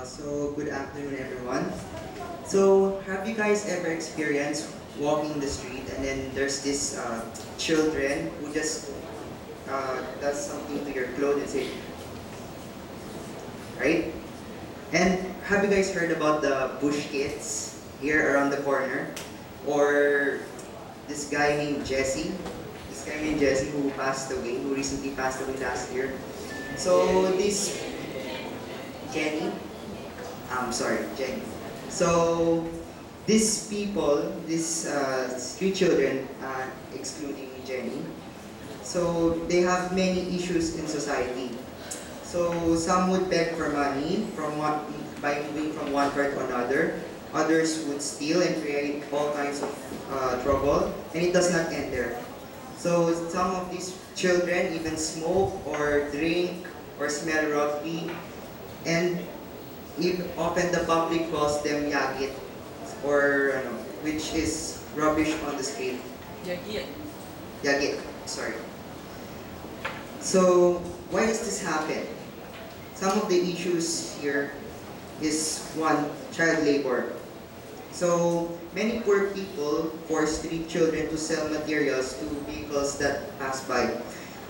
Good afternoon, everyone. So have you guys ever experienced walking the street and then there's this children who just does something to your clothes and say, right? And have you guys heard about the bush kids here around the corner? Or this guy named Jesse? This guy named Jesse who passed away, who recently passed away last year. So this Jenny. So these people, these street children, excluding Jenny, so they have many issues in society. So some would beg for money by moving from one part to another. Others would steal and create all kinds of trouble, and it does not end there. So some of these children even smoke or drink or smell rugby, and often the public calls them yagit, or which is rubbish on the street. Yagit. Yagit, sorry. So why does this happen? Some of the issues here is one, child labor. So many poor people force street children to sell materials to vehicles that pass by.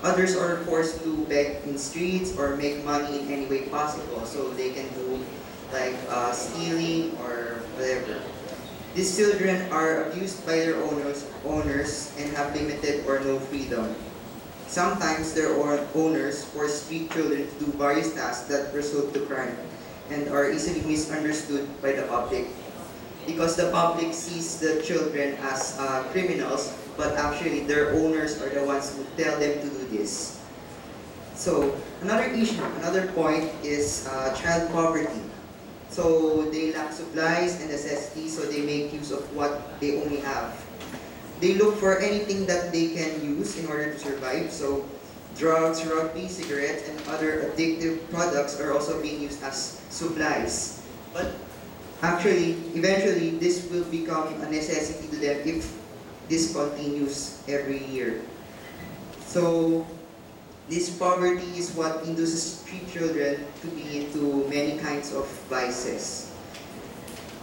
Others are forced to beg in streets or make money in any way possible, so they can do like stealing or whatever. These children are abused by their owners and have limited or no freedom. Sometimes their owners force street children to do various tasks that result to crime and are easily misunderstood by the public, because the public sees the children as criminals, but actually their owners are the ones who tell them to do this. So another issue, another point is child poverty. So they lack supplies and necessities, so they make use of what they only have. They look for anything that they can use in order to survive. So drugs, rugby, cigarettes, and other addictive products are also being used as supplies. But actually, eventually, this will become a necessity to them if this continues every year. So this poverty is what induces street children to be into many kinds of vices.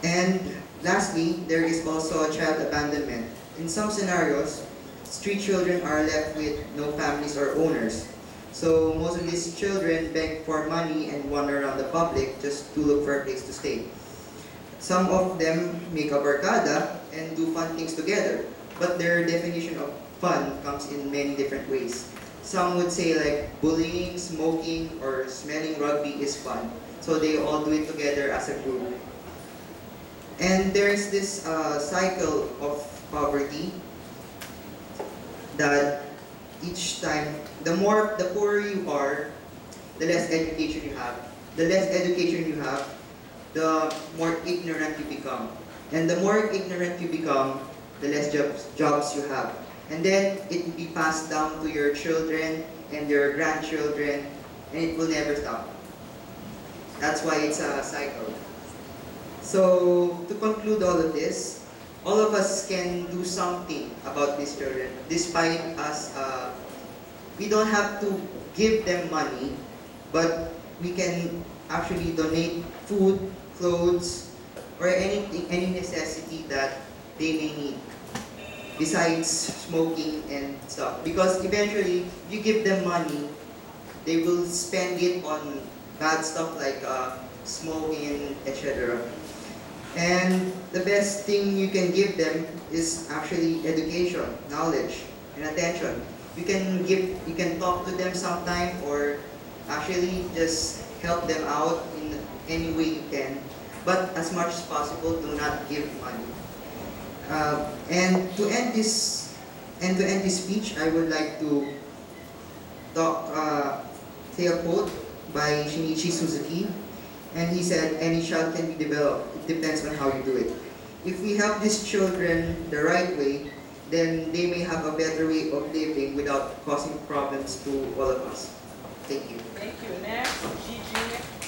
And lastly, there is also child abandonment. In some scenarios, street children are left with no families or owners. So most of these children beg for money and wander around the public just to look for a place to stay. Some of them make a barkada and do fun things together, but their definition of fun comes in many different ways. Some would say like bullying, smoking, or smelling rugby is fun. So they all do it together as a group. And there's this cycle of poverty that each time, the poorer you are, the less education you have. The less education you have, the more ignorant you become. And the more ignorant you become, the less jobs you have. And then it will be passed down to your children and your grandchildren, and it will never stop. That's why it's a cycle. So to conclude all of this, all of us can do something about these children, despite us, we don't have to give them money, but we can actually donate food, clothes, or any necessity that they may need, besides smoking and stuff. Because eventually, if you give them money, they will spend it on bad stuff like smoking, etc. And the best thing you can give them is actually education, knowledge, and attention. You can talk to them sometime, or actually just help them out in any way you can. But as much as possible, do not give money. And to end this speech, I would like to say a quote by Shinichi Suzuki, and he said, "Any child can be developed. It depends on how you do it." If we help these children the right way, then they may have a better way of living without causing problems to all of us. Thank you. Thank you. Next, Gigi.